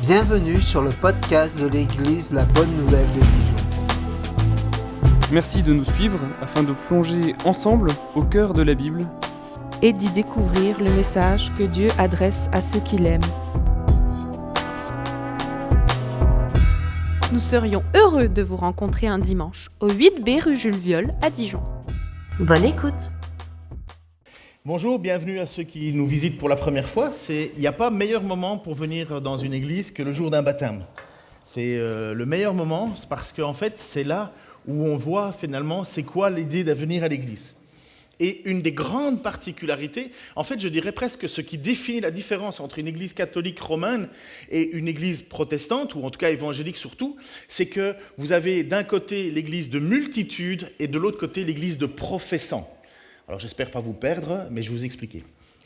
Bienvenue sur le podcast de l'église La Bonne Nouvelle de Dijon. Merci de nous suivre afin de plonger ensemble au cœur de la Bible et d'y découvrir le message que Dieu adresse à ceux qui l'aiment. Nous serions heureux de vous rencontrer un dimanche au 8B rue Jules Viol à Dijon. Bonne écoute. Bonjour, bienvenue à ceux qui nous visitent pour la première fois. Il n'y a pas meilleur moment pour venir dans une église que le jour d'un baptême. C'est le meilleur moment parce qu'en fait, c'est là où on voit finalement c'est quoi l'idée de venir à l'église. Et une des grandes particularités, en fait je dirais presque ce qui définit la différence entre une église catholique romaine et une église protestante, ou en tout cas évangélique surtout, c'est que vous avez d'un côté l'église de multitude et de l'autre côté l'église de professants. Alors j'espère pas vous perdre, mais je vais vous expliquer.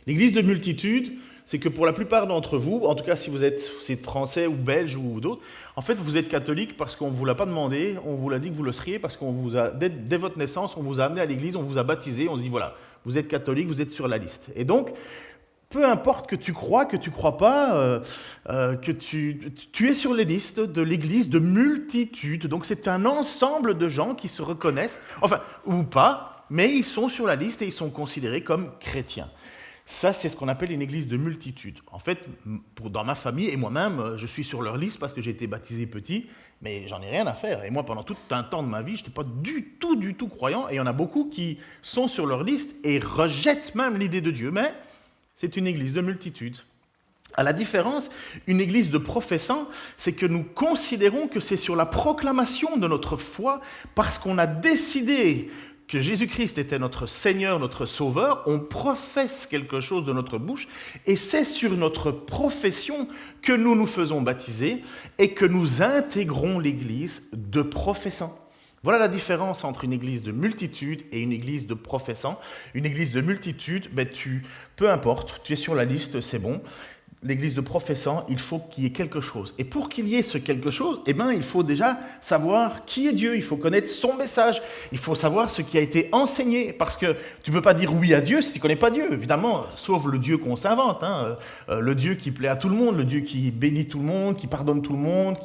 L'église de multitude, c'est que pour la plupart d'entre vous, en tout cas si vous êtes français ou belge ou d'autres, en fait vous êtes catholique parce qu'on ne vous l'a pas demandé, on vous l'a dit que vous le seriez parce qu'on vous a, dès votre naissance, on vous a amené à l'église, on vous a baptisé, on se dit voilà, vous êtes catholique, vous êtes sur la liste. Et donc, peu importe que tu crois pas, que tu es sur les listes de l'église de multitude. Donc c'est un ensemble de gens qui se reconnaissent, enfin, ou pas, mais ils sont sur la liste et ils sont considérés comme chrétiens. Ça, c'est ce qu'on appelle une église de multitude. En fait, dans ma famille et moi-même, je suis sur leur liste parce que j'ai été baptisé petit, mais j'en ai rien à faire. Et moi, pendant tout un temps de ma vie, je n'étais pas du tout croyant. Et il y en a beaucoup qui sont sur leur liste et rejettent même l'idée de Dieu. Mais c'est une église de multitude. À la différence, une église de professants, c'est que nous considérons que c'est sur la proclamation de notre foi, parce qu'on a décidé que Jésus-Christ était notre Seigneur, notre Sauveur, on professe quelque chose de notre bouche, et c'est sur notre profession que nous nous faisons baptiser et que nous intégrons l'église de professants. Voilà la différence entre une église de multitude et une église de professants. Une église de multitude, peu importe, tu es sur la liste, c'est bon. L'église de professants, il faut qu'il y ait quelque chose. Et pour qu'il y ait ce quelque chose, il faut déjà savoir qui est Dieu, il faut connaître son message, il faut savoir ce qui a été enseigné, parce que tu ne peux pas dire oui à Dieu si tu ne connais pas Dieu, évidemment, sauf le Dieu qu'on s'invente, le Dieu qui plaît à tout le monde, le Dieu qui bénit tout le monde, qui pardonne tout le monde,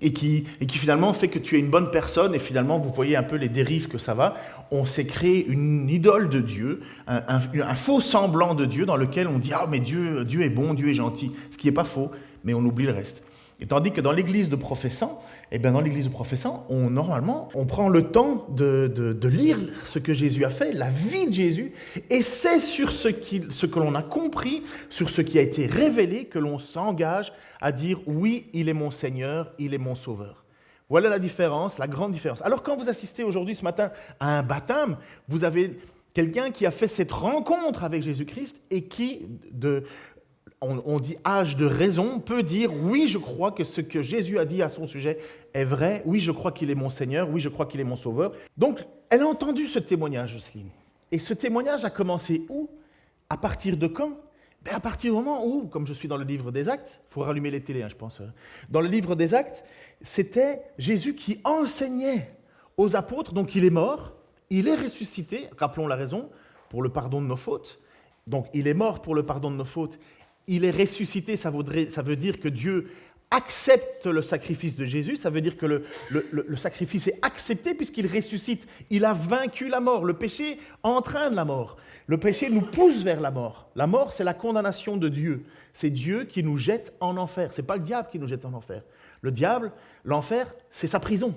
et qui finalement fait que tu es une bonne personne, et finalement vous voyez un peu les dérives que ça va. On s'est créé une idole de Dieu, un faux semblant de Dieu dans lequel on dit « Ah mais Dieu est bon, Dieu est gentil », ce qui n'est pas faux, mais on oublie le reste. Et tandis que dans l'église de professants, on prend le temps de lire ce que Jésus a fait, la vie de Jésus, et c'est sur ce que l'on a compris, sur ce qui a été révélé, que l'on s'engage à dire « Oui, il est mon Seigneur, il est mon Sauveur ». Voilà la différence, la grande différence. Alors quand vous assistez aujourd'hui, ce matin, à un baptême, vous avez quelqu'un qui a fait cette rencontre avec Jésus-Christ et qui, on dit âge de raison, peut dire « Oui, je crois que ce que Jésus a dit à son sujet est vrai. Oui, je crois qu'il est mon Seigneur. Oui, je crois qu'il est mon Sauveur. » Donc, elle a entendu ce témoignage, Jocelyne. Et ce témoignage a commencé où? À partir de quand? À partir du moment où, comme je suis dans le livre des Actes, il faut rallumer les télés, je pense. Dans le livre des Actes, c'était Jésus qui enseignait aux apôtres. Donc, il est mort, il est ressuscité, rappelons la raison, pour le pardon de nos fautes. Donc, il est mort pour le pardon de nos fautes. Il est ressuscité, ça veut dire que Dieu accepte le sacrifice de Jésus, ça veut dire que le sacrifice est accepté puisqu'il ressuscite. Il a vaincu la mort. Le péché entraîne la mort. Le péché nous pousse vers la mort. La mort, c'est la condamnation de Dieu. C'est Dieu qui nous jette en enfer. Ce n'est pas le diable qui nous jette en enfer. Le diable, l'enfer, c'est sa prison.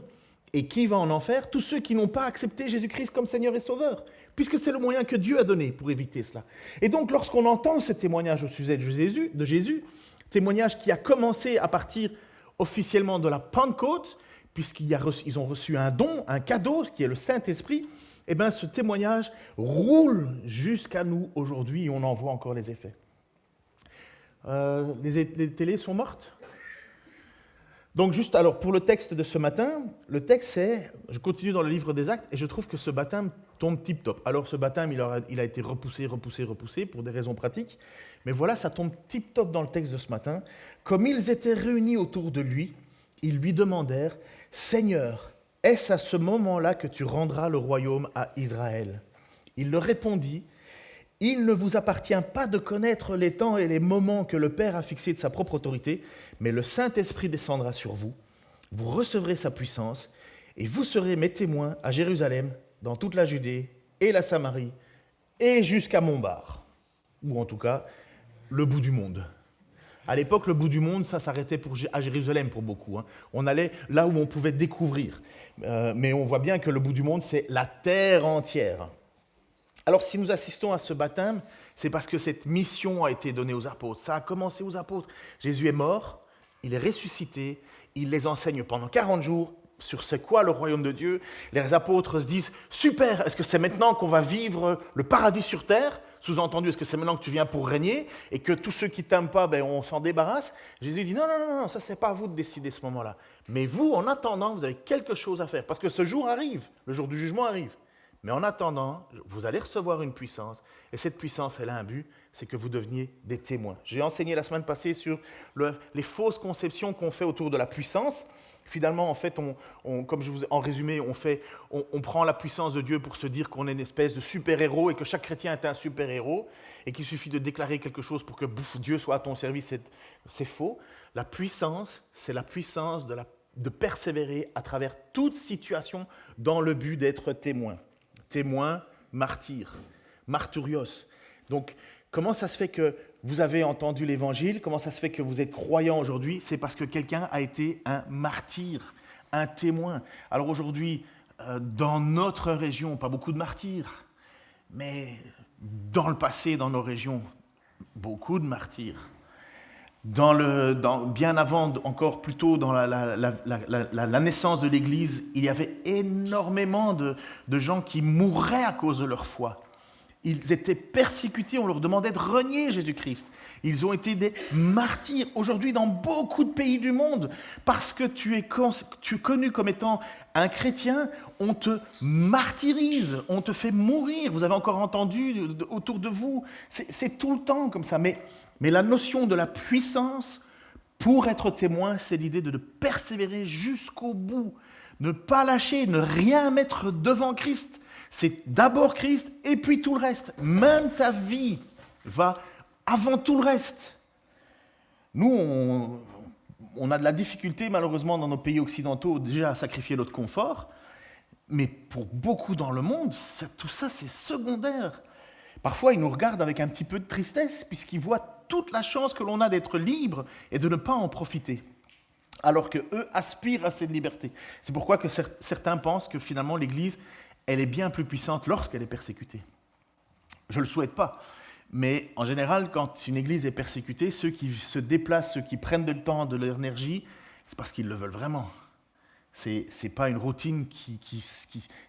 Et qui va en enfer? Tous ceux qui n'ont pas accepté Jésus-Christ comme Seigneur et Sauveur, puisque c'est le moyen que Dieu a donné pour éviter cela. Et donc, lorsqu'on entend ce témoignage au sujet de Jésus, témoignage qui a commencé à partir officiellement de la Pentecôte, puisqu'ils ont reçu un don, un cadeau, qui est le Saint-Esprit, ce témoignage roule jusqu'à nous aujourd'hui et on en voit encore les effets. Les télés sont mortes? Donc juste alors pour le texte de ce matin, le texte c'est, je continue dans le livre des Actes et je trouve que ce baptême tombe tip-top. Alors ce baptême il a été repoussé pour des raisons pratiques, mais voilà ça tombe tip-top dans le texte de ce matin. Comme ils étaient réunis autour de lui, ils lui demandèrent « Seigneur, est-ce à ce moment-là que tu rendras le royaume à Israël ?» Il leur répondit Il ne vous appartient pas de connaître les temps et les moments que le Père a fixés de sa propre autorité, mais le Saint-Esprit descendra sur vous, vous recevrez sa puissance, et vous serez mes témoins à Jérusalem, dans toute la Judée et la Samarie, et jusqu'à Montbard, ou en tout cas, le bout du monde. À l'époque, le bout du monde, ça s'arrêtait à Jérusalem pour beaucoup. On allait là où on pouvait découvrir. Mais on voit bien que le bout du monde, c'est la terre entière. Alors, si nous assistons à ce baptême, c'est parce que cette mission a été donnée aux apôtres. Ça a commencé aux apôtres. Jésus est mort, il est ressuscité, il les enseigne pendant 40 jours sur c'est quoi le royaume de Dieu. Les apôtres se disent « Super, est-ce que c'est maintenant qu'on va vivre le paradis sur terre ?» Sous-entendu, est-ce que c'est maintenant que tu viens pour régner et que tous ceux qui ne t'aiment pas, on s'en débarrasse? Jésus dit « Non, ça c'est pas à vous de décider ce moment-là. Mais vous, en attendant, vous avez quelque chose à faire. Parce que ce jour arrive, le jour du jugement arrive. Mais en attendant, vous allez recevoir une puissance. Et cette puissance, elle a un but, c'est que vous deveniez des témoins. J'ai enseigné la semaine passée sur les fausses conceptions qu'on fait autour de la puissance. Finalement, en fait, comme je vous ai en résumé, on prend la puissance de Dieu pour se dire qu'on est une espèce de super-héros et que chaque chrétien est un super-héros et qu'il suffit de déclarer quelque chose pour que Dieu soit à ton service. C'est faux. La puissance, c'est la puissance de persévérer à travers toute situation dans le but d'être témoin. Témoin, martyr, martyrios. Donc, comment ça se fait que vous avez entendu l'Évangile? Comment ça se fait que vous êtes croyant aujourd'hui? C'est parce que quelqu'un a été un martyr, un témoin. Alors aujourd'hui, dans notre région, pas beaucoup de martyrs, mais dans le passé, dans nos régions, beaucoup de martyrs. Bien avant, encore plus tôt, dans la naissance de l'Église, il y avait énormément de gens qui mouraient à cause de leur foi. Ils étaient persécutés, on leur demandait de renier Jésus-Christ. Ils ont été des martyrs. Aujourd'hui, dans beaucoup de pays du monde, parce que tu es connu comme étant un chrétien, on te martyrise, on te fait mourir. Vous avez encore entendu autour de vous, c'est tout le temps comme ça. Mais la notion de la puissance, pour être témoin, c'est l'idée de persévérer jusqu'au bout, ne pas lâcher, ne rien mettre devant Christ. C'est d'abord Christ et puis tout le reste. Même ta vie va avant tout le reste. Nous, on a de la difficulté, malheureusement, dans nos pays occidentaux, déjà à sacrifier notre confort. Mais pour beaucoup dans le monde, tout ça, c'est secondaire. Parfois, ils nous regardent avec un petit peu de tristesse, puisqu'ils voient toute la chance que l'on a d'être libre et de ne pas en profiter. Alors qu'eux aspirent à cette liberté. C'est pourquoi que certains pensent que finalement, l'Église, elle est bien plus puissante lorsqu'elle est persécutée. Je ne le souhaite pas. Mais en général, quand une église est persécutée, ceux qui se déplacent, ceux qui prennent le temps, de leur énergie, c'est parce qu'ils le veulent vraiment. C'est pas une routine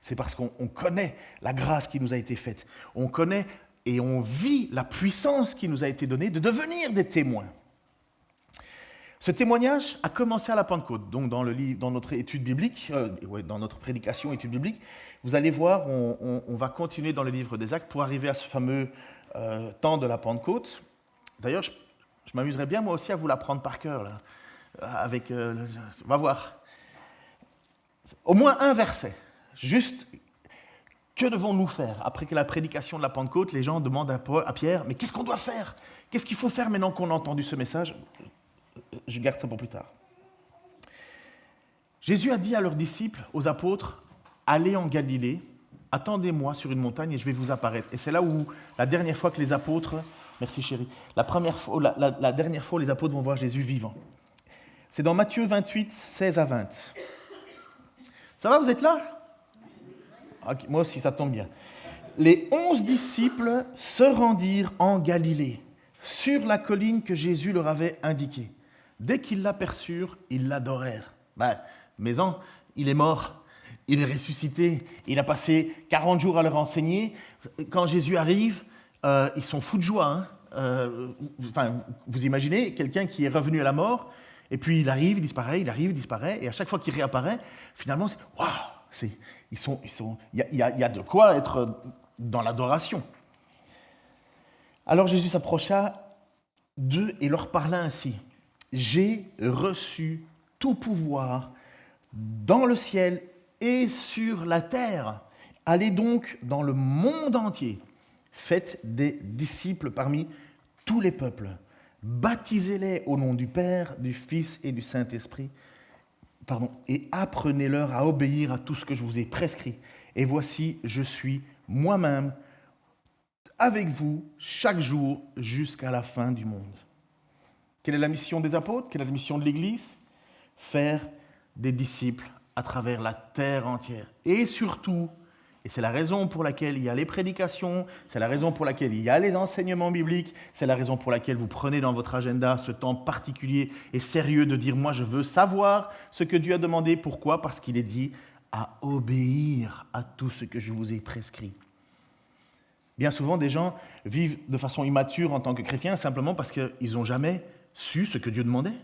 c'est parce qu'on connaît la grâce qui nous a été faite. On connaît et on vit la puissance qui nous a été donnée de devenir des témoins. Ce témoignage a commencé à la Pentecôte. Donc dans notre étude biblique, dans notre prédication étude biblique, vous allez voir, on va continuer dans le livre des Actes pour arriver à ce fameux temps de la Pentecôte. D'ailleurs, je m'amuserais bien moi aussi à vous l'apprendre par cœur là, on va voir. Au moins un verset. Juste, que devons-nous faire? Après que la prédication de la Pentecôte, les gens demandent à Pierre, mais qu'est-ce qu'on doit faire? Qu'est-ce qu'il faut faire maintenant qu'on a entendu ce message? Je garde ça pour plus tard. Jésus a dit à leurs disciples, aux apôtres, allez en Galilée, attendez-moi sur une montagne et je vais vous apparaître. Et c'est là où la dernière fois que les apôtres, merci chérie, la dernière fois où les apôtres vont voir Jésus vivant. C'est dans Matthieu 28, 16 à 20. Ça va, vous êtes là? Okay, moi aussi, ça tombe bien. Les 11 disciples se rendirent en Galilée, sur la colline que Jésus leur avait indiquée. Dès qu'ils l'aperçurent, ils l'adorèrent. Mais il est mort, il est ressuscité, il a passé 40 jours à leur enseigner. Quand Jésus arrive, ils sont fous de joie. Vous imaginez quelqu'un qui est revenu à la mort, et puis il arrive, il disparaît, et à chaque fois qu'il réapparaît, finalement, c'est waouh, il y a de quoi être dans l'adoration. Alors Jésus s'approcha d'eux et leur parla ainsi. J'ai reçu tout pouvoir dans le ciel et sur la terre. Allez donc dans le monde entier. Faites des disciples parmi tous les peuples. Baptisez-les au nom du Père, du Fils et du Saint-Esprit. Et apprenez-leur à obéir à tout ce que je vous ai prescrit. Et voici, je suis moi-même avec vous chaque jour jusqu'à la fin du monde. Quelle est la mission des apôtres? Quelle est la mission de l'Église? Faire des disciples à travers la terre entière. Et surtout, et c'est la raison pour laquelle il y a les prédications, c'est la raison pour laquelle il y a les enseignements bibliques, c'est la raison pour laquelle vous prenez dans votre agenda ce temps particulier et sérieux de dire « moi je veux savoir ce que Dieu a demandé ». Pourquoi? Parce qu'il est dit à obéir à tout ce que je vous ai prescrit. Bien souvent, des gens vivent de façon immature en tant que chrétiens simplement parce qu'ils n'ont jamais su ce que Dieu demandait.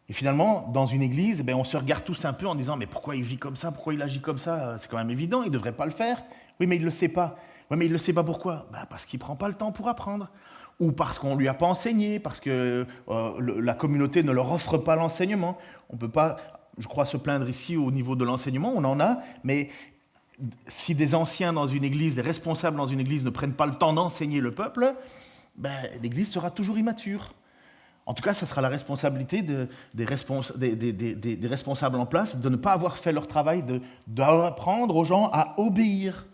Et finalement, dans une église, on se regarde tous un peu en disant « mais pourquoi il vit comme ça? Pourquoi il agit comme ça? C'est quand même évident, il ne devrait pas le faire. » Oui, mais il ne le sait pas. Oui, mais il ne le sait pas pourquoi? Parce qu'il ne prend pas le temps pour apprendre. Ou parce qu'on ne lui a pas enseigné, parce que la communauté ne leur offre pas l'enseignement. On ne peut pas, je crois, se plaindre ici au niveau de l'enseignement, on en a, mais si des anciens dans une église, des responsables dans une église ne prennent pas le temps d'enseigner le peuple, l'église sera toujours immature. En tout cas, ça sera la responsabilité des responsables en place de ne pas avoir fait leur travail, d'apprendre aux gens à obéir.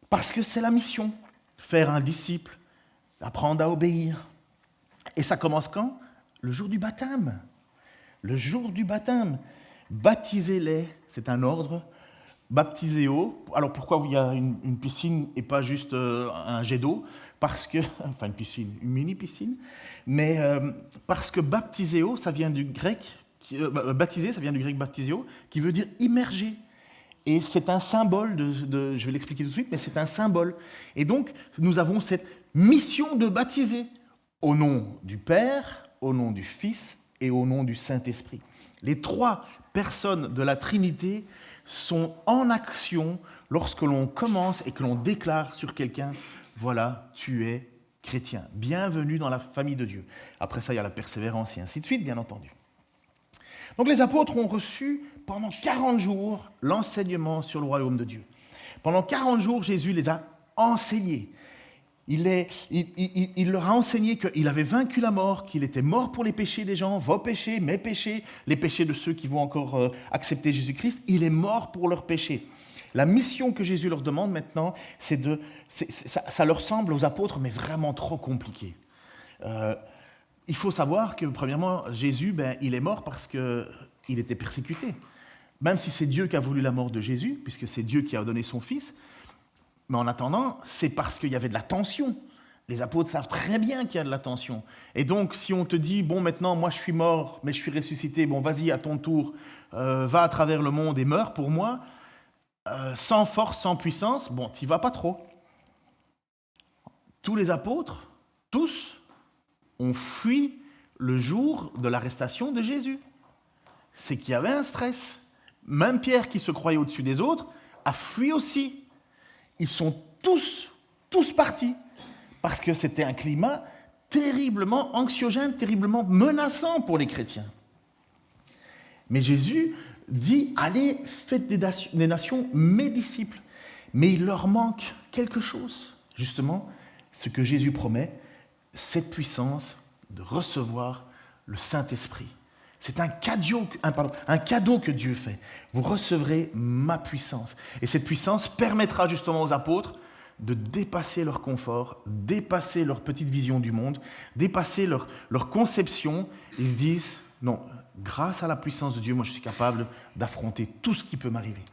Parce que c'est la mission, faire un disciple, apprendre à obéir. Et ça commence quand? Le jour du baptême. Le jour du baptême. Baptisez-les, c'est un ordre. Baptisez-o. Alors pourquoi il y a une piscine et pas juste un jet d'eau? Parce que, enfin une piscine, une mini-piscine, mais parce que baptiseo, ça vient du grec, baptiser, ça vient du grec baptiseo, qui veut dire immerger. Et c'est un symbole, je vais l'expliquer tout de suite, mais c'est un symbole. Et donc, nous avons cette mission de baptiser au nom du Père, au nom du Fils et au nom du Saint-Esprit. Les trois personnes de la Trinité sont en action lorsque l'on commence et que l'on déclare sur quelqu'un « Voilà, tu es chrétien. Bienvenue dans la famille de Dieu. » Après ça, il y a la persévérance et ainsi de suite, bien entendu. Donc les apôtres ont reçu pendant 40 jours l'enseignement sur le royaume de Dieu. Pendant 40 jours, Jésus les a enseignés. Il leur a enseigné qu'il avait vaincu la mort, qu'il était mort pour les péchés des gens, vos péchés, mes péchés, les péchés de ceux qui vont encore accepter Jésus-Christ. Il est mort pour leurs péchés. La mission que Jésus leur demande maintenant, ça leur semble aux apôtres, mais vraiment trop compliqué. Il faut savoir que, premièrement, Jésus, il est mort parce qu'il était persécuté. Même si c'est Dieu qui a voulu la mort de Jésus, puisque c'est Dieu qui a donné son Fils, mais en attendant, c'est parce qu'il y avait de la tension. Les apôtres savent très bien qu'il y a de la tension. Et donc, si on te dit, bon, maintenant, moi, je suis mort, mais je suis ressuscité, bon, vas-y, à ton tour, va à travers le monde et meurs pour moi, sans force, sans puissance, bon, t'y vas pas trop. Tous les apôtres, tous, ont fui le jour de l'arrestation de Jésus. C'est qu'il y avait un stress. Même Pierre, qui se croyait au-dessus des autres, a fui aussi. Ils sont tous partis, parce que c'était un climat terriblement anxiogène, terriblement menaçant pour les chrétiens. Mais Jésus dit, allez, faites des nations mes disciples. Mais il leur manque quelque chose, justement, ce que Jésus promet, cette puissance de recevoir le Saint-Esprit. C'est un cadeau que Dieu fait. Vous recevrez ma puissance. Et cette puissance permettra justement aux apôtres de dépasser leur confort, dépasser leur petite vision du monde, dépasser leur conception. Ils se disent, non, grâce à la puissance de Dieu, moi je suis capable d'affronter tout ce qui peut m'arriver.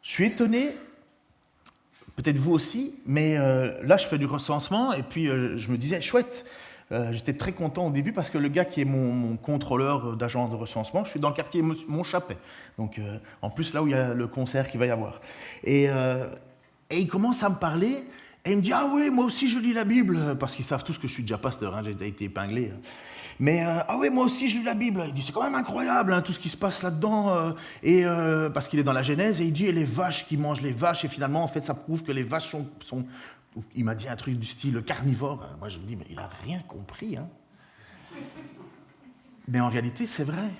Je suis étonné, peut-être vous aussi, mais là je fais du recensement et puis je me disais, chouette, j'étais très content au début parce que le gars qui est mon contrôleur d'agence de recensement, je suis dans le quartier Montchapet, donc en plus là où il y a le concert qu'il va y avoir. Et il commence à me parler et il me dit, ah oui, moi aussi je lis la Bible, parce qu'ils savent tous que je suis déjà pasteur, hein, j'ai été épinglé. Mais ah oui, moi aussi je lis la Bible. Il dit, c'est quand même incroyable hein, tout ce qui se passe là-dedans, parce qu'il est dans la Genèse, et il dit, et les vaches qui mangent les vaches, et finalement en fait ça prouve que les vaches sont il m'a dit un truc du style carnivore. Moi, je me dis, mais il n'a rien compris. Hein. Mais en réalité, c'est vrai.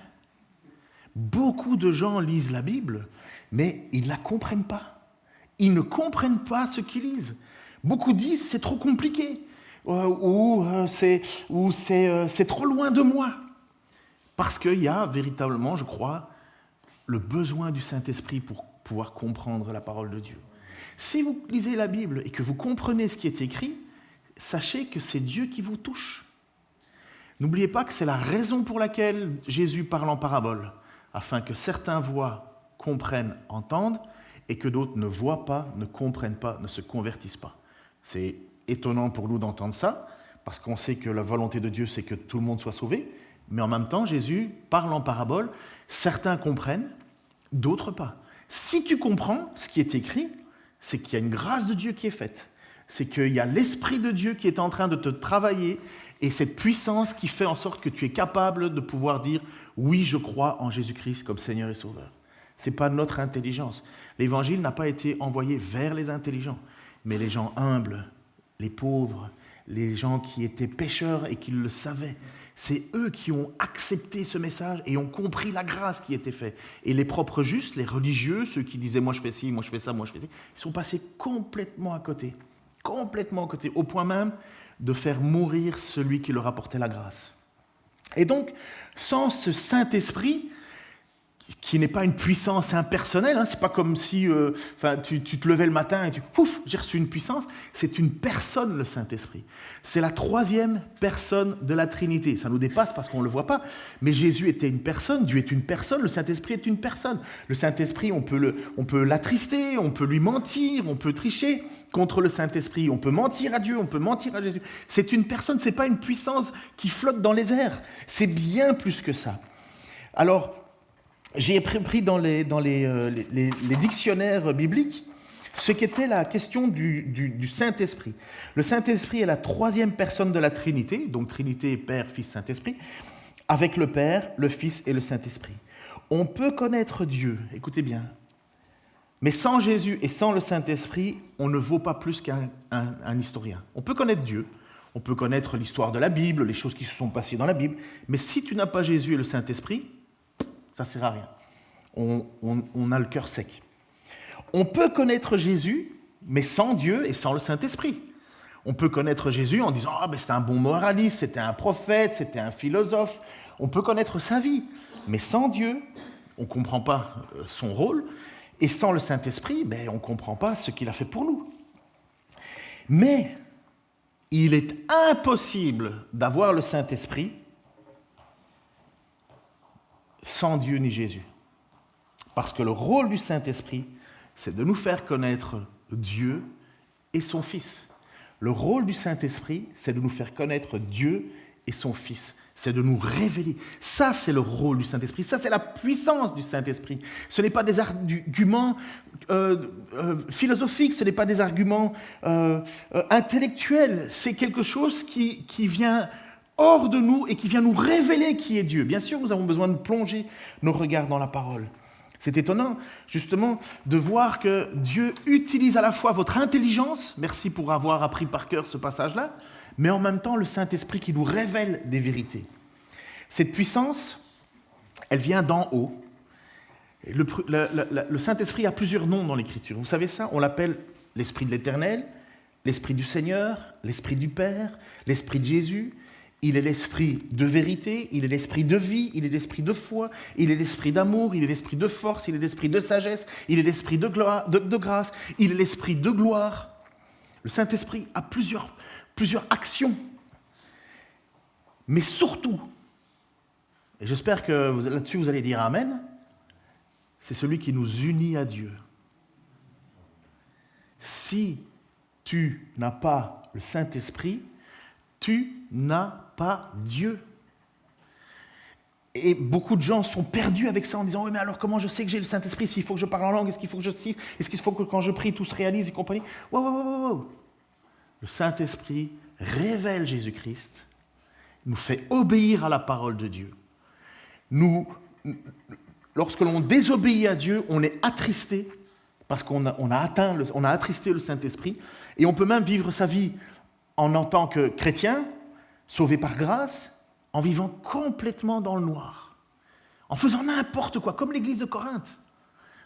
Beaucoup de gens lisent la Bible, mais ils ne la comprennent pas. Ils ne comprennent pas ce qu'ils lisent. Beaucoup disent c'est trop compliqué c'est trop loin de moi. Parce qu'il y a véritablement, je crois, le besoin du Saint-Esprit pour pouvoir comprendre la parole de Dieu. Si vous lisez la Bible et que vous comprenez ce qui est écrit, sachez que c'est Dieu qui vous touche. N'oubliez pas que c'est la raison pour laquelle Jésus parle en parabole, afin que certains voient, comprennent, entendent, et que d'autres ne voient pas, ne comprennent pas, ne se convertissent pas. C'est étonnant pour nous d'entendre ça, parce qu'on sait que la volonté de Dieu, c'est que tout le monde soit sauvé, mais en même temps, Jésus parle en parabole, certains comprennent, d'autres pas. Si tu comprends ce qui est écrit, c'est qu'il y a une grâce de Dieu qui est faite, c'est qu'il y a l'Esprit de Dieu qui est en train de te travailler, et cette puissance qui fait en sorte que tu es capable de pouvoir dire « Oui, je crois en Jésus-Christ comme Seigneur et Sauveur ». Ce n'est pas notre intelligence. L'Évangile n'a pas été envoyé vers les intelligents, mais les gens humbles, les pauvres, les gens qui étaient pécheurs et qui le savaient. C'est eux qui ont accepté ce message et ont compris la grâce qui était faite. Et les propres justes, les religieux, ceux qui disaient « moi je fais ci, moi je fais ça, moi je fais ci », ils sont passés complètement à côté, au point même de faire mourir celui qui leur apportait la grâce. Et donc, sans ce Saint-Esprit, qui n'est pas une puissance impersonnelle, hein, c'est pas comme si tu te levais le matin et tu pouf, j'ai reçu une puissance, c'est une personne, le Saint-Esprit. C'est la troisième personne de la Trinité. Ça nous dépasse parce qu'on ne le voit pas, mais Jésus était une personne, Dieu est une personne, le Saint-Esprit est une personne. Le Saint-Esprit, on peut l'attrister, on peut lui mentir, on peut tricher contre le Saint-Esprit, on peut mentir à Dieu, on peut mentir à Jésus. C'est une personne, c'est pas une puissance qui flotte dans les airs, c'est bien plus que ça. Alors, j'ai pris dans les dictionnaires bibliques ce qu'était la question du Saint-Esprit. Le Saint-Esprit est la troisième personne de la Trinité, donc Trinité, Père, Fils, Saint-Esprit, avec le Père, le Fils et le Saint-Esprit. On peut connaître Dieu, écoutez bien, mais sans Jésus et sans le Saint-Esprit, on ne vaut pas plus qu'un historien. On peut connaître Dieu, on peut connaître l'histoire de la Bible, les choses qui se sont passées dans la Bible, mais si tu n'as pas Jésus et le Saint-Esprit, ça ne sert à rien. On a le cœur sec. On peut connaître Jésus, mais sans Dieu et sans le Saint-Esprit. On peut connaître Jésus en disant « Ah, ben c'était un bon moraliste, c'était un prophète, c'était un philosophe. » On peut connaître sa vie, mais sans Dieu, on ne comprend pas son rôle. Et sans le Saint-Esprit, ben, on ne comprend pas ce qu'il a fait pour nous. Mais il est impossible d'avoir le Saint-Esprit sans Dieu ni Jésus. Parce que le rôle du Saint-Esprit, c'est de nous faire connaître Dieu et son Fils. Le rôle du Saint-Esprit, c'est de nous faire connaître Dieu et son Fils. C'est de nous révéler. Ça, c'est le rôle du Saint-Esprit. Ça, c'est la puissance du Saint-Esprit. Ce n'est pas des arguments philosophiques, ce n'est pas des arguments intellectuels. C'est quelque chose qui vient hors de nous et qui vient nous révéler qui est Dieu. Bien sûr, nous avons besoin de plonger nos regards dans la parole. C'est étonnant, justement, de voir que Dieu utilise à la fois votre intelligence, merci pour avoir appris par cœur ce passage-là, mais en même temps le Saint-Esprit qui nous révèle des vérités. Cette puissance, elle vient d'en haut. Le Saint-Esprit a plusieurs noms dans l'Écriture. Vous savez ça? On l'appelle l'Esprit de l'Éternel, l'Esprit du Seigneur, l'Esprit du Père, l'Esprit de Jésus. Il est l'esprit de vérité, il est l'esprit de vie, il est l'esprit de foi, il est l'esprit d'amour, il est l'esprit de force, il est l'esprit de sagesse, il est l'esprit de grâce, il est l'esprit de gloire. Le Saint-Esprit a plusieurs actions. Mais surtout, et j'espère que là-dessus vous allez dire Amen, c'est celui qui nous unit à Dieu. Si tu n'as pas le Saint-Esprit, tu n'as pas Dieu. Et beaucoup de gens sont perdus avec ça en disant « Oui, mais alors comment je sais que j'ai le Saint-Esprit? S'il faut que je parle en langue, est-ce qu'il faut que je cite? Est-ce qu'il faut que quand je prie, tout se réalise et compagnie ?» Wow. Le Saint-Esprit révèle Jésus-Christ, nous fait obéir à la parole de Dieu. Lorsque l'on désobéit à Dieu, on est attristé parce qu'on a attristé le Saint-Esprit, et on peut même vivre sa vie en tant que chrétien, sauvé par grâce, en vivant complètement dans le noir, en faisant n'importe quoi, comme l'église de Corinthe.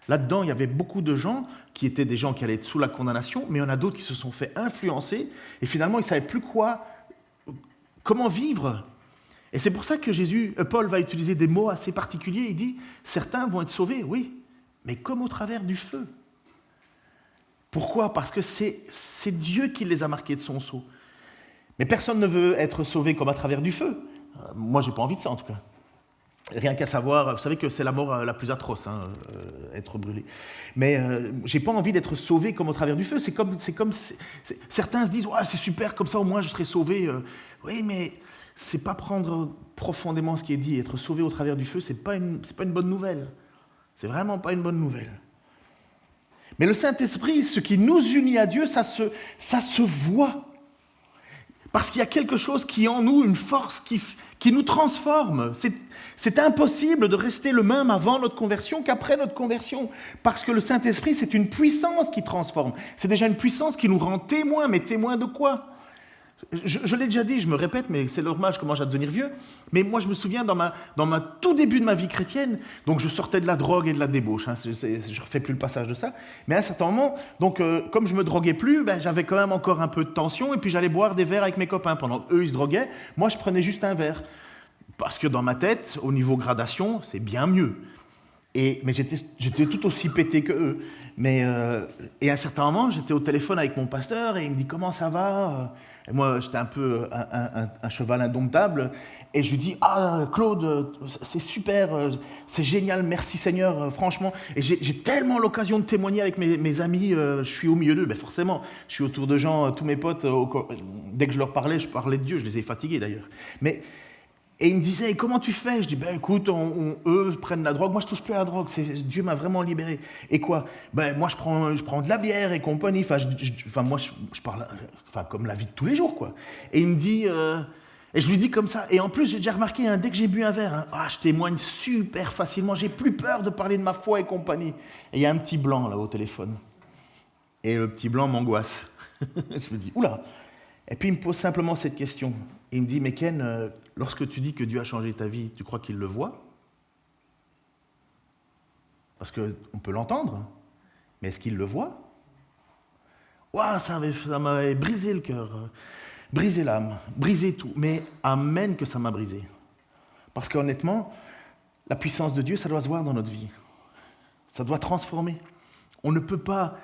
Là-dedans, il y avait beaucoup de gens qui étaient des gens qui allaient être sous la condamnation, mais il y en a d'autres qui se sont fait influencer, et finalement, ils ne savaient plus comment vivre. Et c'est pour ça que Paul va utiliser des mots assez particuliers. Il dit, certains vont être sauvés, oui, mais comme au travers du feu. Pourquoi ? Parce que c'est Dieu qui les a marqués de son sceau. Mais personne ne veut être sauvé comme à travers du feu. Moi, je n'ai pas envie de ça, en tout cas. Rien qu'à savoir, vous savez que c'est la mort la plus atroce, être brûlé. Mais j'ai pas envie d'être sauvé comme au travers du feu. Certains se disent, ouais, c'est super, comme ça au moins je serai sauvé. Oui, mais c'est pas prendre profondément ce qui est dit. Être sauvé au travers du feu, c'est pas une bonne nouvelle. C'est vraiment pas une bonne nouvelle. Mais le Saint-Esprit, ce qui nous unit à Dieu, ça se voit. Parce qu'il y a quelque chose qui est en nous, une force qui nous transforme. C'est impossible de rester le même avant notre conversion qu'après notre conversion. Parce que le Saint-Esprit, c'est une puissance qui transforme. C'est déjà une puissance qui nous rend témoins. Mais témoins de quoi ? Je l'ai déjà dit, je me répète, mais c'est normal, je commence à devenir vieux. Mais moi, je me souviens, dans ma tout début de ma vie chrétienne, donc je sortais de la drogue et de la débauche. Je ne refais plus le passage de ça. Mais à un certain moment, donc, comme je ne me droguais plus, j'avais quand même encore un peu de tension. Et puis j'allais boire des verres avec mes copains. Pendant qu'eux, ils se droguaient, moi, je prenais juste un verre. Parce que dans ma tête, au niveau gradation, c'est bien mieux. Mais j'étais tout aussi pété que eux. Et à un certain moment, j'étais au téléphone avec mon pasteur et il me dit « Comment ça va ?» Et moi, j'étais un peu un cheval indomptable. Et je lui dis « Ah, Claude, c'est super, c'est génial, merci Seigneur, franchement. » Et j'ai tellement l'occasion de témoigner avec mes amis, je suis au milieu d'eux, forcément. Je suis autour de gens, tous mes potes, dès que je leur parlais, je parlais de Dieu, je les ai fatigués d'ailleurs. Et il me disait, et comment tu fais ? Je dis, écoute, eux prennent la drogue, moi je touche plus à la drogue, Dieu m'a vraiment libéré. Et quoi ? Moi je prends de la bière et compagnie, moi je parle comme la vie de tous les jours, quoi. Et il me dit, et je lui dis comme ça, et en plus j'ai déjà remarqué, dès que j'ai bu un verre, je témoigne super facilement, j'ai plus peur de parler de ma foi et compagnie. Et il y a un petit blanc là au téléphone. Et le petit blanc m'angoisse. Je me dis, oula. Et puis il me pose simplement cette question. Il me dit, mais Ken, lorsque tu dis que Dieu a changé ta vie, tu crois qu'il le voit ? Parce qu'on peut l'entendre, mais est-ce qu'il le voit ? Ouah, ça m'avait brisé le cœur, brisé l'âme, brisé tout. Mais amen que ça m'a brisé. Parce qu'honnêtement, la puissance de Dieu, ça doit se voir dans notre vie. Ça doit transformer. On ne peut pas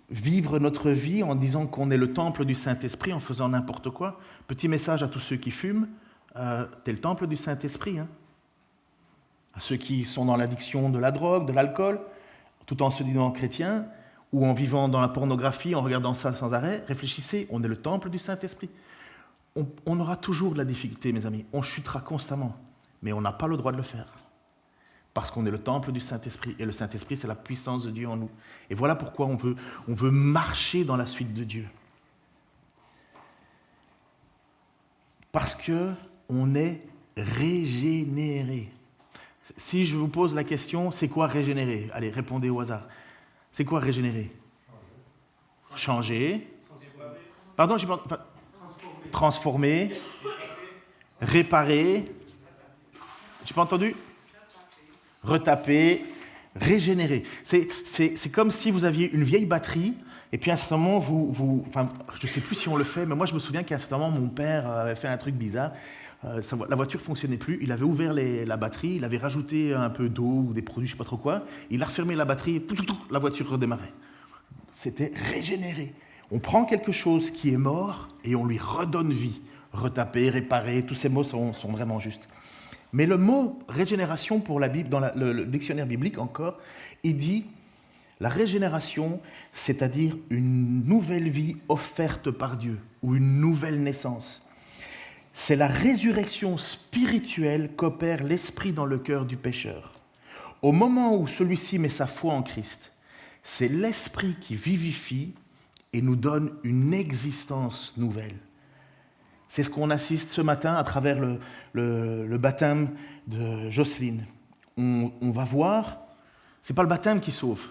vivre notre vie en disant qu'on est le temple du Saint-Esprit, en faisant n'importe quoi. Petit message à tous ceux qui fument, t'es le temple du Saint-Esprit. À ceux qui sont dans l'addiction de la drogue, de l'alcool, tout en se disant chrétien, ou en vivant dans la pornographie, en regardant ça sans arrêt, réfléchissez, on est le temple du Saint-Esprit. On aura toujours de la difficulté, mes amis, on chutera constamment, mais on n'a pas le droit de le faire. Parce qu'on est le temple du Saint-Esprit. Et le Saint-Esprit, c'est la puissance de Dieu en nous. Et voilà pourquoi on veut marcher dans la suite de Dieu. Parce qu'on est régénéré. Si je vous pose la question, c'est quoi régénérer ? Allez, répondez au hasard. C'est quoi régénérer ? Changer. Pardon, j'ai pas... Transformer. Réparer. J'ai pas entendu ? Retaper, régénérer. C'est comme si vous aviez une vieille batterie, et puis à un certain moment, je ne sais plus si on le fait, mais moi je me souviens qu'à un certain moment, mon père avait fait un truc bizarre. La voiture ne fonctionnait plus, il avait ouvert la batterie, il avait rajouté un peu d'eau ou des produits, je ne sais pas trop quoi, il a refermé la batterie, la voiture redémarrait. C'était régénérer. On prend quelque chose qui est mort et on lui redonne vie. Retaper, réparer, tous ces mots sont vraiment justes. Mais le mot régénération pour la Bible, dans le dictionnaire biblique encore, il dit la régénération, c'est-à-dire une nouvelle vie offerte par Dieu ou une nouvelle naissance. C'est la résurrection spirituelle qu'opère l'esprit dans le cœur du pécheur. Au moment où celui-ci met sa foi en Christ, c'est l'esprit qui vivifie et nous donne une existence nouvelle. C'est ce qu'on assiste ce matin à travers le baptême de Jocelyne. On va voir, ce n'est pas le baptême qui sauve.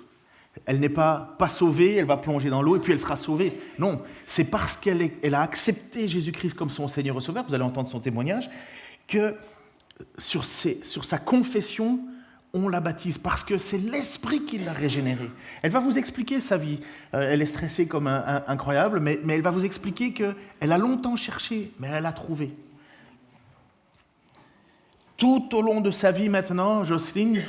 Elle n'est pas sauvée, elle va plonger dans l'eau et puis elle sera sauvée. Non, c'est parce qu'elle a accepté Jésus-Christ comme son Seigneur et Sauveur, vous allez entendre son témoignage, que sur sa confession, on la baptise parce que c'est l'Esprit qui l'a régénérée. Elle va vous expliquer sa vie. Elle est stressée comme incroyable, mais elle va vous expliquer qu'elle a longtemps cherché, mais elle a trouvé. Tout au long de sa vie maintenant, Jocelyne,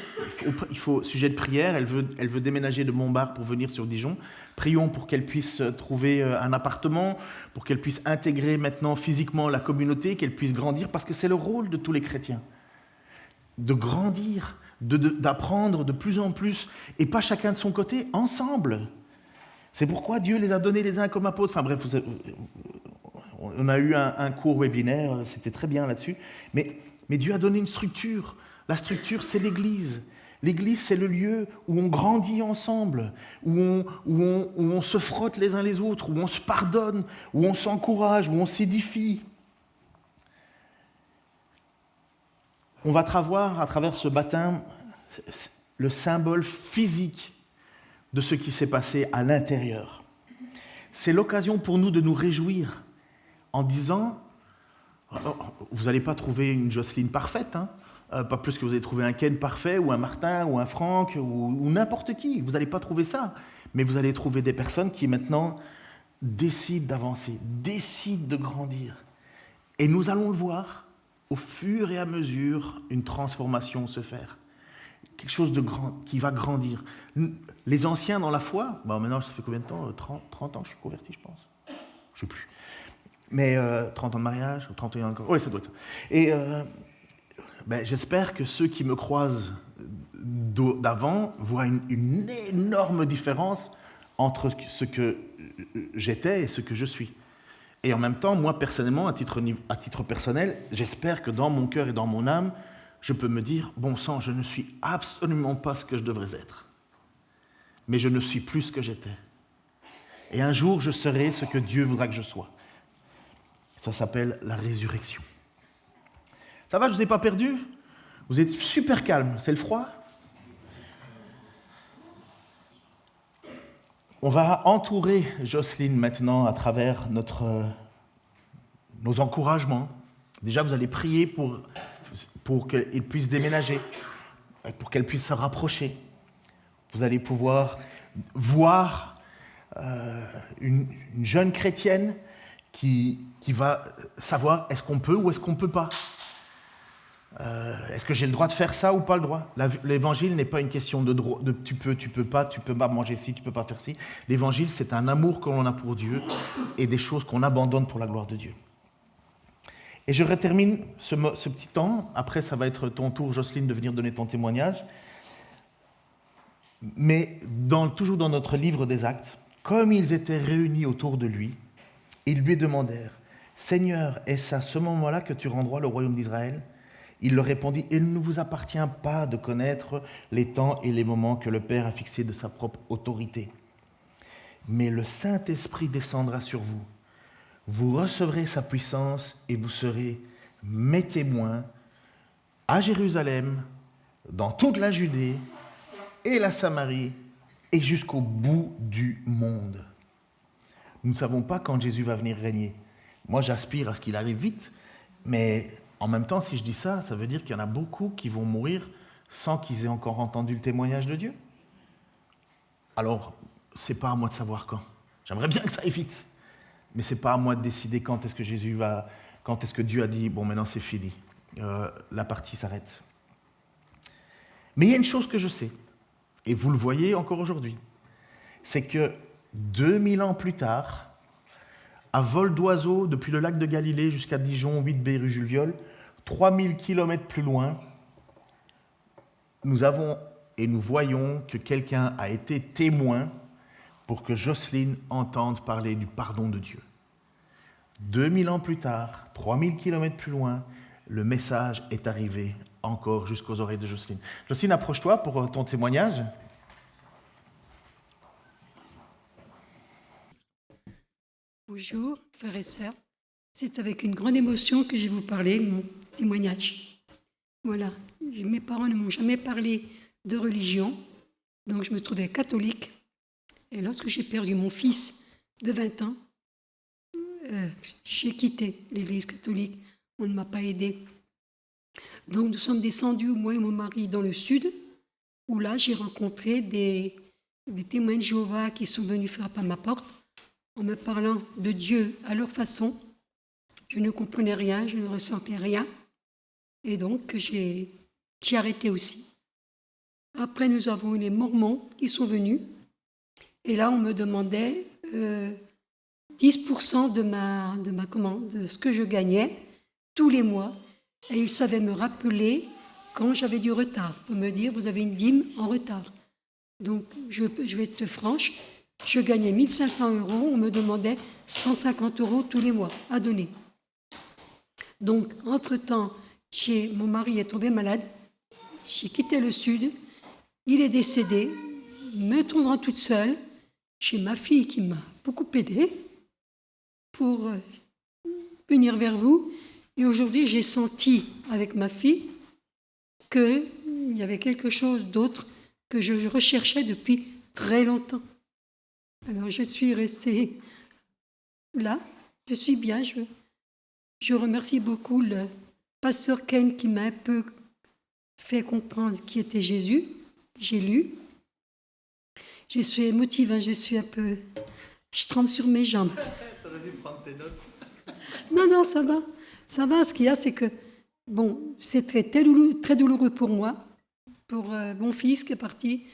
sujet de prière, elle veut déménager de Montbard pour venir sur Dijon. Prions pour qu'elle puisse trouver un appartement, pour qu'elle puisse intégrer maintenant physiquement la communauté, qu'elle puisse grandir, parce que c'est le rôle de tous les chrétiens. De grandir, d'apprendre de plus en plus, et pas chacun de son côté, ensemble. C'est pourquoi Dieu les a donnés les uns comme apôtres. Enfin bref, on a eu un cours webinaire, c'était très bien là-dessus, mais Dieu a donné une structure. La structure, c'est l'Église. L'Église, c'est le lieu où on grandit ensemble, où on se frotte les uns les autres, où on se pardonne, où on s'encourage, où on s'édifie. On va voir à travers ce baptême le symbole physique de ce qui s'est passé à l'intérieur. C'est l'occasion pour nous de nous réjouir en disant... Vous n'allez pas trouver une Jocelyne parfaite, hein, pas plus que vous allez trouver un Ken parfait, ou un Martin, ou un Franck, ou n'importe qui. Vous n'allez pas trouver ça. Mais vous allez trouver des personnes qui maintenant décident d'avancer, décident de grandir. Et nous allons le voir, au fur et à mesure, une transformation se faire. Quelque chose de grand, qui va grandir. Les anciens dans la foi, maintenant ça fait combien de temps 30 ans que je suis converti, je pense. Je ne sais plus. Mais 30 ans de mariage, 31 ans encore. Oui, ça doit être ça. Et j'espère que ceux qui me croisent d'avant voient une énorme différence entre ce que j'étais et ce que je suis. Et en même temps, moi, personnellement, à titre personnel, j'espère que dans mon cœur et dans mon âme, je peux me dire, bon sang, je ne suis absolument pas ce que je devrais être. Mais je ne suis plus ce que j'étais. Et un jour, je serai ce que Dieu voudra que je sois. Ça s'appelle la résurrection. Ça va, je ne vous ai pas perdu? Vous êtes super calme. C'est le froid? On va entourer Jocelyne maintenant à travers nos encouragements. Déjà, vous allez prier pour qu'elle puisse déménager, pour qu'elle puisse se rapprocher. Vous allez pouvoir voir une jeune chrétienne qui va savoir est-ce qu'on peut ou est-ce qu'on ne peut pas. Est-ce que j'ai le droit de faire ça ou pas le droit? L'évangile n'est pas une question de tu peux pas manger ci, tu peux pas faire ci. L'évangile, c'est un amour que l'on a pour Dieu et des choses qu'on abandonne pour la gloire de Dieu. Et je termine ce petit temps. Après, ça va être ton tour, Jocelyne, de venir donner ton témoignage. Mais toujours dans notre livre des Actes, comme ils étaient réunis autour de lui, ils lui demandèrent « Seigneur, est-ce à ce moment-là que tu rendras le royaume d'Israël ?» Il leur répondit « Il ne vous appartient pas de connaître les temps et les moments que le Père a fixés de sa propre autorité. Mais le Saint-Esprit descendra sur vous. Vous recevrez sa puissance et vous serez mes témoins à Jérusalem, dans toute la Judée et la Samarie et jusqu'au bout du monde. » Nous ne savons pas quand Jésus va venir régner. Moi, j'aspire à ce qu'il arrive vite, mais en même temps, si je dis ça, ça veut dire qu'il y en a beaucoup qui vont mourir sans qu'ils aient encore entendu le témoignage de Dieu. Alors, ce n'est pas à moi de savoir quand. J'aimerais bien que ça aille vite, mais ce n'est pas à moi de décider quand est-ce que Dieu a dit, bon, maintenant c'est fini, la partie s'arrête. Mais il y a une chose que je sais, et vous le voyez encore aujourd'hui, c'est que 2000 ans plus tard, à vol d'oiseau, depuis le lac de Galilée jusqu'à Dijon, 8B rue Jules Viol, 3000 km plus loin, nous avons et nous voyons que quelqu'un a été témoin pour que Jocelyne entende parler du pardon de Dieu. 2000 ans plus tard, 3000 km plus loin, le message est arrivé encore jusqu'aux oreilles de Jocelyne. Jocelyne, approche-toi pour ton témoignage. Bonjour, frères et sœurs. C'est avec une grande émotion que je vais vous parler de mon témoignage. Voilà, mes parents ne m'ont jamais parlé de religion, donc je me trouvais catholique. Et lorsque j'ai perdu mon fils de 20 ans, j'ai quitté l'Église catholique. On ne m'a pas aidé. Donc nous sommes descendus, moi et mon mari, dans le sud, où là, j'ai rencontré des témoins de Jéhovah qui sont venus frapper à ma porte en me parlant de Dieu à leur façon. Je ne comprenais rien, je ne ressentais rien. Et donc, j'ai arrêté aussi. Après, nous avons eu les Mormons qui sont venus. Et là, on me demandait 10% de ce que je gagnais tous les mois. Et ils savaient me rappeler quand j'avais du retard, pour me dire, vous avez une dîme en retard. Donc, je vais être franche, je gagnais 1 500 €, on me demandait 150 € tous les mois à donner. Donc, entre-temps, mon mari est tombé malade, j'ai quitté le Sud, il est décédé, me trouvant toute seule, j'ai ma fille qui m'a beaucoup aidée pour venir vers vous. Et aujourd'hui, j'ai senti avec ma fille qu'il y avait quelque chose d'autre que je recherchais depuis très longtemps. Alors, je suis restée là, je suis bien. Je remercie beaucoup le pasteur Ken qui m'a un peu fait comprendre qui était Jésus. J'ai lu. Je suis émotive, hein, je suis un peu... Je tremble sur mes jambes. T'aurais dû prendre tes notes. Non, ça va. Ça va, ce qu'il y a, c'est que, bon, c'est très douloureux pour moi, pour mon fils qui est parti,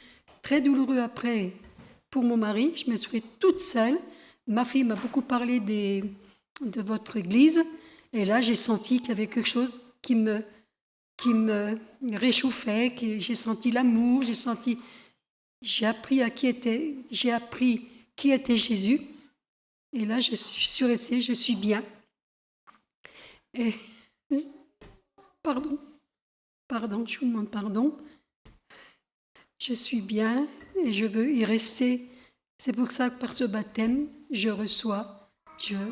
très douloureux après pour mon mari. Je me suis retrouvée toute seule. Ma fille m'a beaucoup parlé de votre église, et là, j'ai senti qu'il y avait quelque chose qui me réchauffait, j'ai senti l'amour, j'ai appris qui était Jésus, et là, je suis restée, je suis bien. Et, pardon, je vous demande pardon. Je suis bien et je veux y rester. C'est pour ça que par ce baptême, je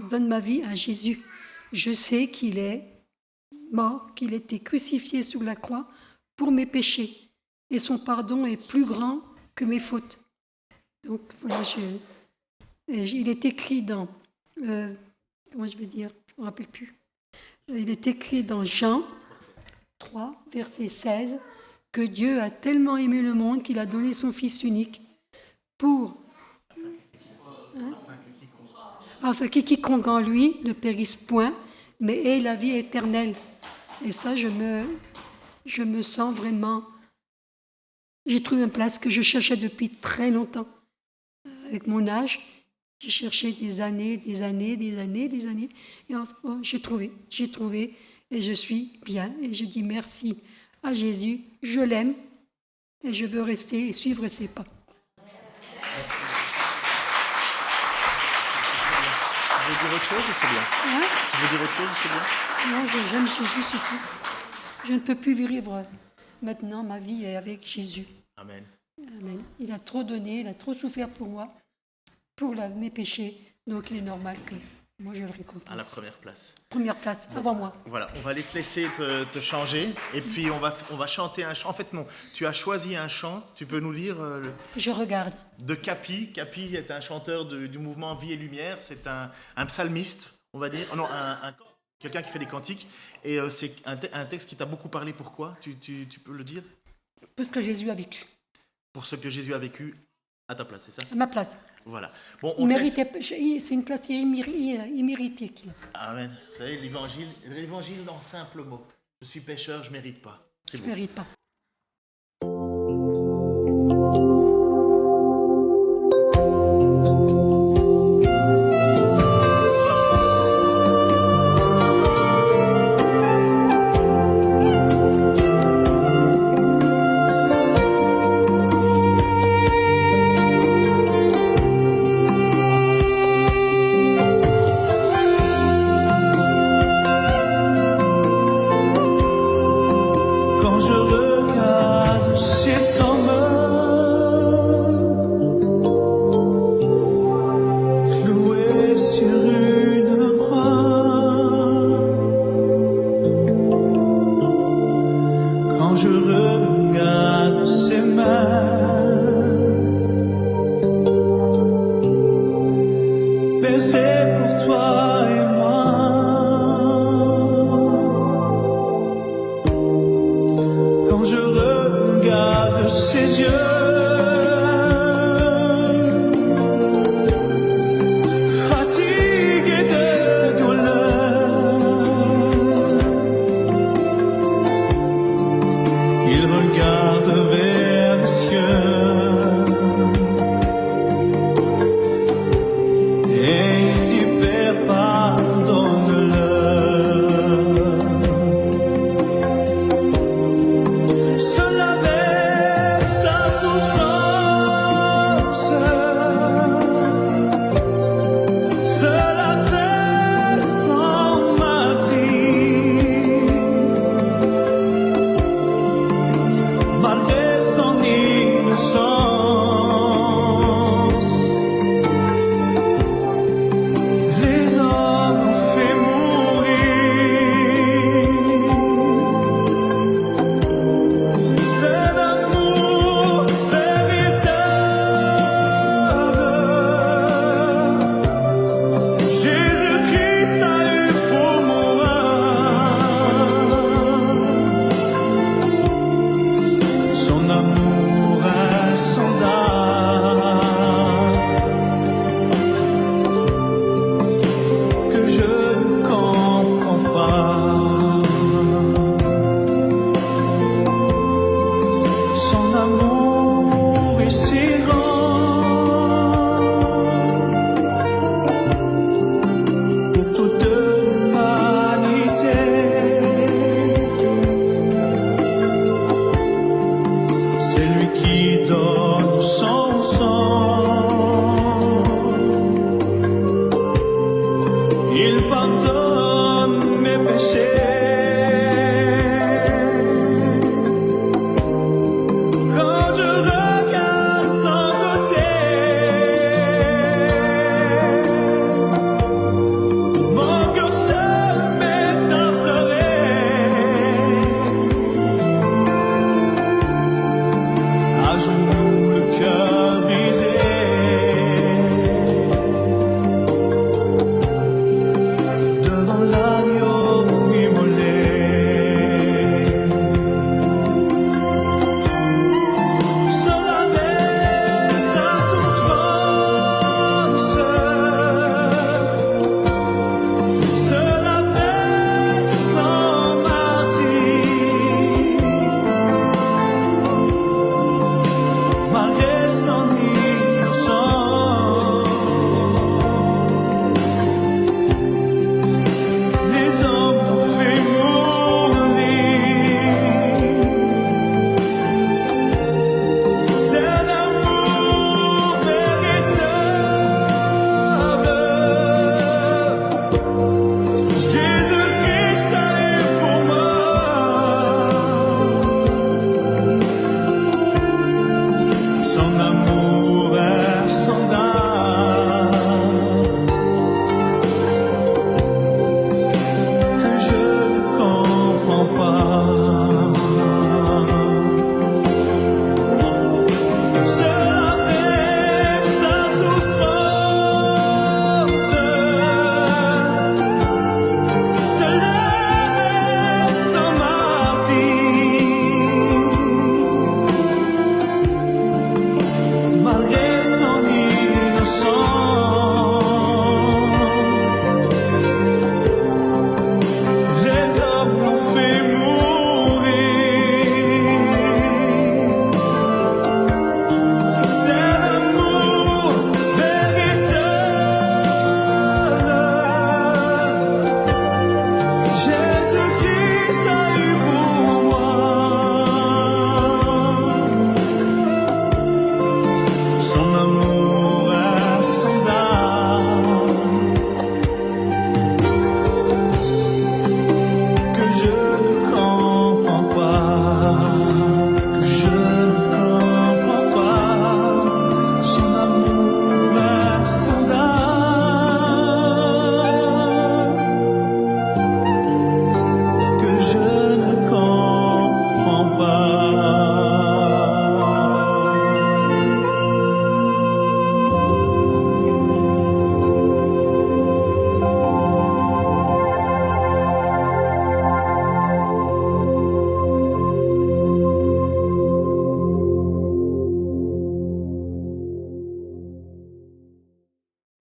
donne ma vie à Jésus. Je sais qu'il est mort, qu'il a été crucifié sur la croix pour mes péchés. Et son pardon est plus grand que mes fautes. Donc voilà, il est écrit dans... comment je vais dire? Je ne me rappelle plus. Il est écrit dans Jean 3, verset 16, que Dieu a tellement aimé le monde qu'il a donné son Fils unique pour... afin que quiconque en lui ne périsse point, mais ait la vie éternelle. Et ça, je me sens vraiment... J'ai trouvé une place que je cherchais depuis très longtemps. Avec mon âge, j'ai cherché des années, et enfin, j'ai trouvé, et je suis bien, et je dis merci à Jésus, je l'aime, et je veux rester et suivre ses pas. Tu veux dire autre chose ou c'est bien? Hein? Tu veux dire autre chose ou c'est bien? Non, j'aime Jésus, c'est tout. Je ne peux plus vivre maintenant, ma vie est avec Jésus. Amen. Amen. Il a trop donné, il a trop souffert pour moi, pour mes péchés, donc il est normal que moi je le récompense. À la première place. Première place, avant moi. Voilà, on va aller te laisser te changer, et puis on va chanter un chant. En fait, non, tu as choisi un chant, tu peux nous lire Je regarde. de Capi. Capi est un chanteur du mouvement Vie et Lumière, c'est un psalmiste, on va dire, non, quelqu'un qui fait des cantiques, et c'est un texte qui t'a beaucoup parlé. Pourquoi? Tu peux le dire? Pour ce que Jésus a vécu. Pour ce que Jésus a vécu à ta place, c'est ça? À ma place. Voilà. Bon, C'est une place imméritée qu'il a. Amen. Vous savez, l'évangile en simples mots. Je suis pécheur, je ne mérite pas. C'est Je bon. ne mérite pas. Quand je son